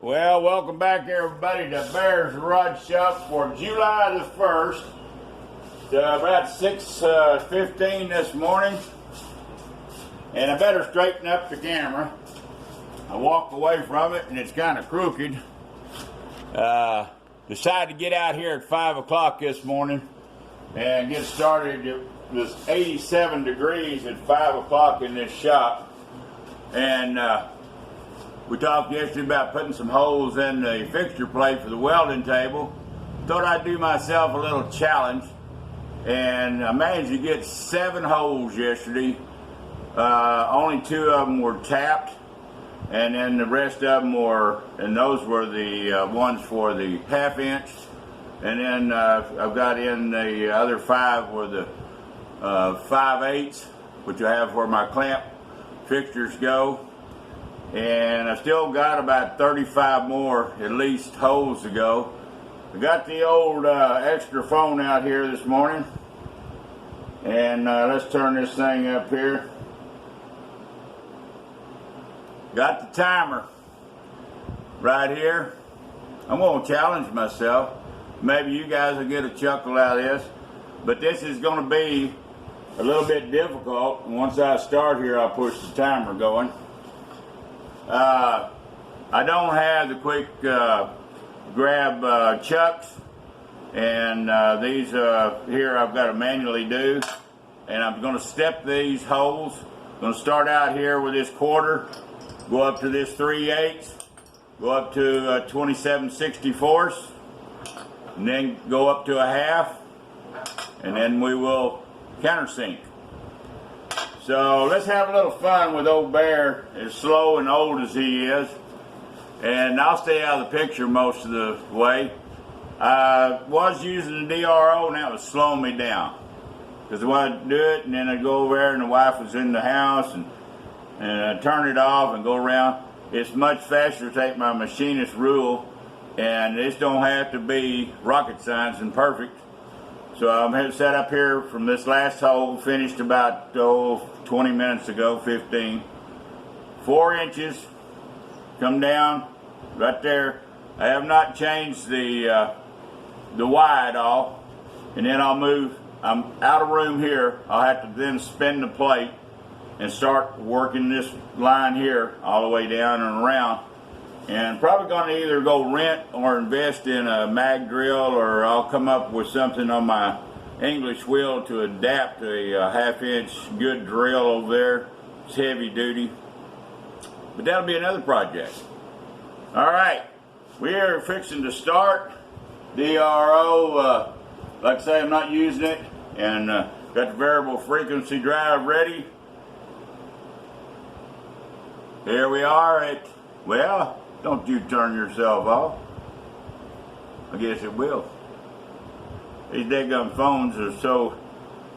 Well, welcome back everybody to Bear's Rod Shop for July the 1st. About 6:15 this morning. And I better straighten up the camera. I walked away from it and it's kind of crooked. Decided to get out here at 5 o'clock this morning and get started. It was 87 degrees at 5 o'clock in this shop. And we talked yesterday about putting some holes in the fixture plate for the welding table. Thought I'd do myself a little challenge, and I managed to get 7 holes yesterday. Only 2 of them were tapped, and then the rest of them were, and those were the ones for the 1/2 inch. And then I've got in the other 5 were the 5/8, which I have where my clamp fixtures go. And I still got about 35 more at least holes to go. I got the old extra phone out here this morning, and let's turn this thing up here. Got the timer right here. I'm going to challenge myself. Maybe you guys will get a chuckle out of this, but this is going to be a little bit difficult. Once I start here, I'll push the timer going. I don't have the quick grab chucks, and these here I've got to manually do, and I'm going to step these holes. I'm going to start out here with this 1/4, go up to this 3/8, go up to 27/64, and then go up to a 1/2, and then we will countersink. So let's have a little fun with old Bear, as slow and old as he is. And I'll stay out of the picture most of the way. I was using the DRO and that was slowing me down. Because I wanted to do it and then I'd go over there and the wife was in the house and I'd turn it off and go around. It's much faster to take my machinist rule, and this don't have to be rocket science and perfect. So I'm set up here from this last hole, finished about 20 minutes ago, 15. 4 inches, come down right there. I have not changed the Y at all. And then I'll move, I'm out of room here. I'll have to then spin the plate and start working this line here all the way down and around. And probably going to either go rent or invest in a mag drill, or I'll come up with something on my English wheel to adapt a 1/2 inch good drill over there. It's heavy duty. But that'll be another project. Alright, we are fixing to start. DRO, like I say, I'm not using it. And got the variable frequency drive ready. Here we are at, well, don't you turn yourself off. I guess it will. These daggum phones are so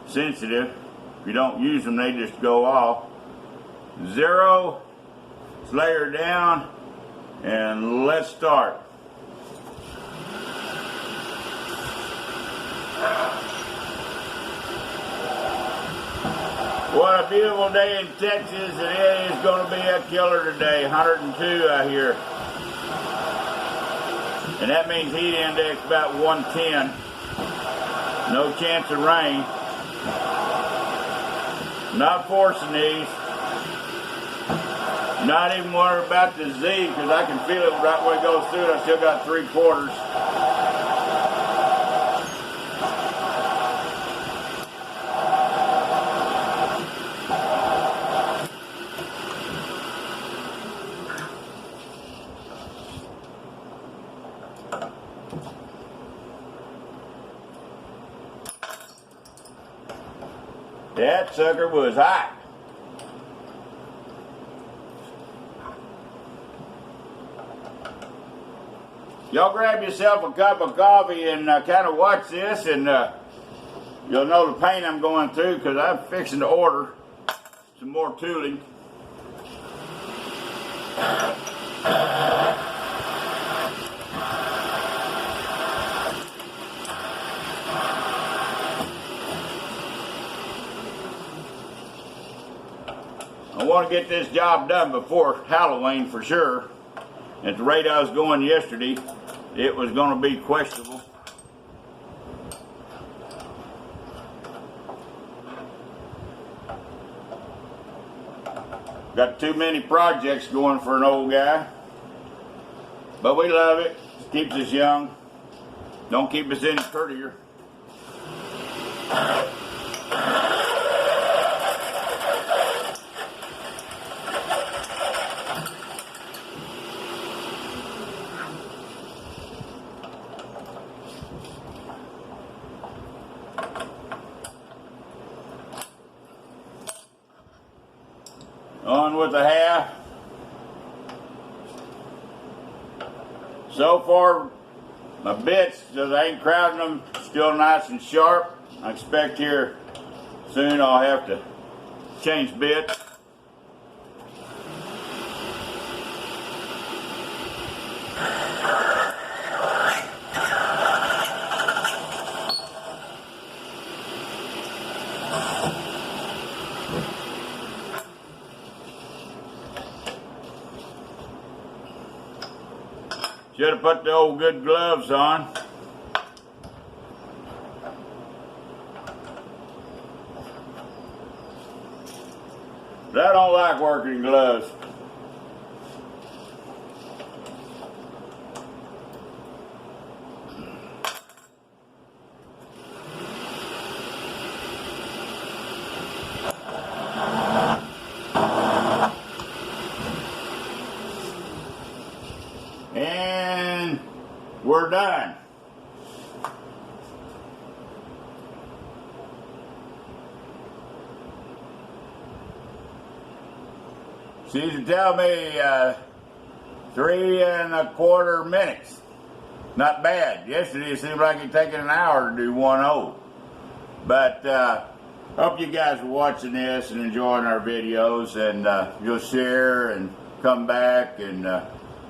sensitive. If you don't use them, they just go off. 0. Let's lay her down and let's start. What a beautiful day in Texas, and it is going to be a killer today. 102 out here. And that means heat index about 110. No chance of rain. Not forcing these. Not even worried about the Z, because I can feel it right where it goes through it. I still got 3/4. That sucker was hot. Y'all grab yourself a cup of coffee and kind of watch this, and you'll know the pain I'm going through, because I'm fixing to order some more tooling. I want to get this job done before Halloween for sure. At the rate I was going yesterday, it was going to be questionable. Got too many projects going for an old guy. But we love it. It keeps us young. Don't keep us any prettier. On with the half. So far, my bits, as I ain't crowding them, still nice and sharp. I expect here soon I'll have to change bits. Should have put the old good gloves on. But I don't like working in gloves. And we're done. She used to tell me 3¼ minutes. Not bad. Yesterday it seemed like it taken an hour to do one hole. But hope you guys are watching this and enjoying our videos, and you'll share and come back. And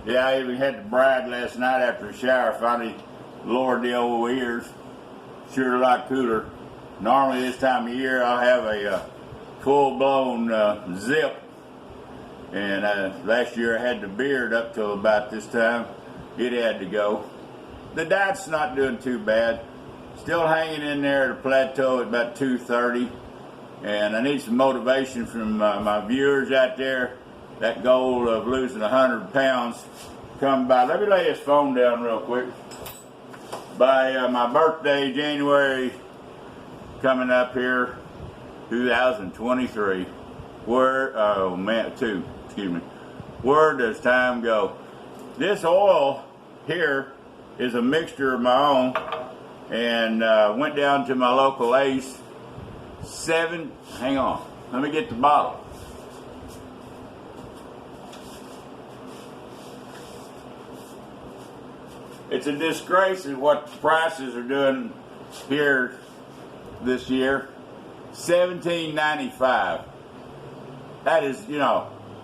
yeah, I even had to bride last night after a shower. Finally lowered the old ears. Sure a lot cooler. Normally this time of year I'll have a full-blown zip. And last year I had the beard up till about this time. It had to go. The diet's not doing too bad. Still hanging in there at a plateau at about 230. And I need some motivation from my viewers out there. That goal of losing 100 pounds come by. Let me lay this phone down real quick. By my birthday, January, coming up here, 2023. Oh man, excuse me. Where does time go? This oil here is a mixture of my own, and went down to my local Ace. Hang on, let me get the bottle. It's a disgrace at what the prices are doing here this year. $17.95. That is,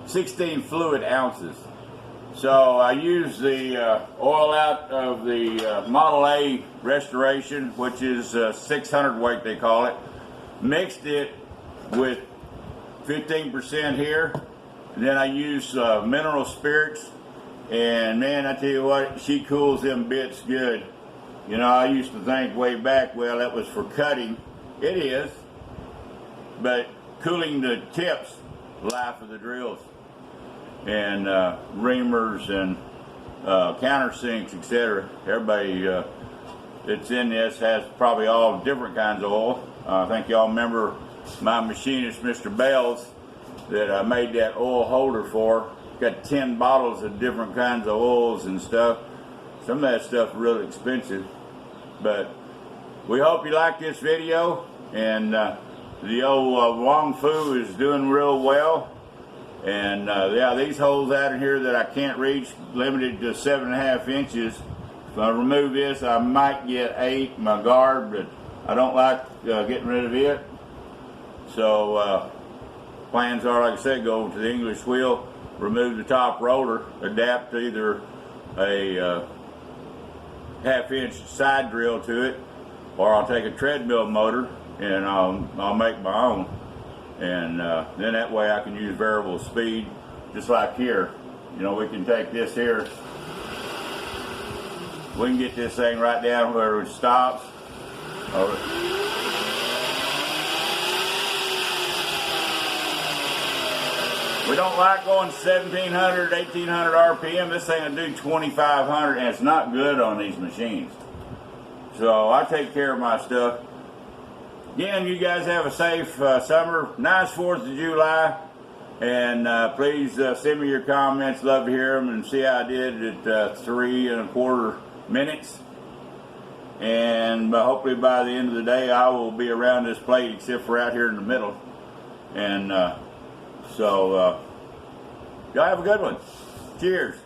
16 fluid ounces. So I used the oil out of the Model A Restoration, which is 600 weight they call it. Mixed it with 15% here. And then I used mineral spirits. And man, I tell you what, she cools them bits good. I used to think way back, well, that was for cutting. It is. But cooling the tips, life of the drills. And reamers and countersinks, etc. Everybody that's in this has probably all different kinds of oil. I think y'all remember my machinist, Mr. Bells, that I made that oil holder for. Got 10 bottles of different kinds of oils and stuff. Some of that stuff is really expensive. But we hope you like this video. And the old Wong Fu is doing real well. And yeah, these holes out in here that I can't reach, limited to 7.5 inches. If I remove this, I might get 8 in my guard, but I don't like getting rid of it. So plans are, like I said, go to the English wheel, remove the top roller, adapt to either a 1/2 inch side drill to it, or I'll take a treadmill motor and I'll make my own. And then that way I can use variable speed, just like here. You know, we can take this here. We can get this thing right down where it stops. We don't like going 1700, 1800 RPM. This thing will do 2500, and it's not good on these machines. So I take care of my stuff. Again, you guys have a safe summer. Nice 4th of July. And please send me your comments. Love to hear them, and see how I did at 3 1/4 minutes. And hopefully by the end of the day, I will be around this plate, except for out here in the middle. And so, y'all have a good one. Cheers.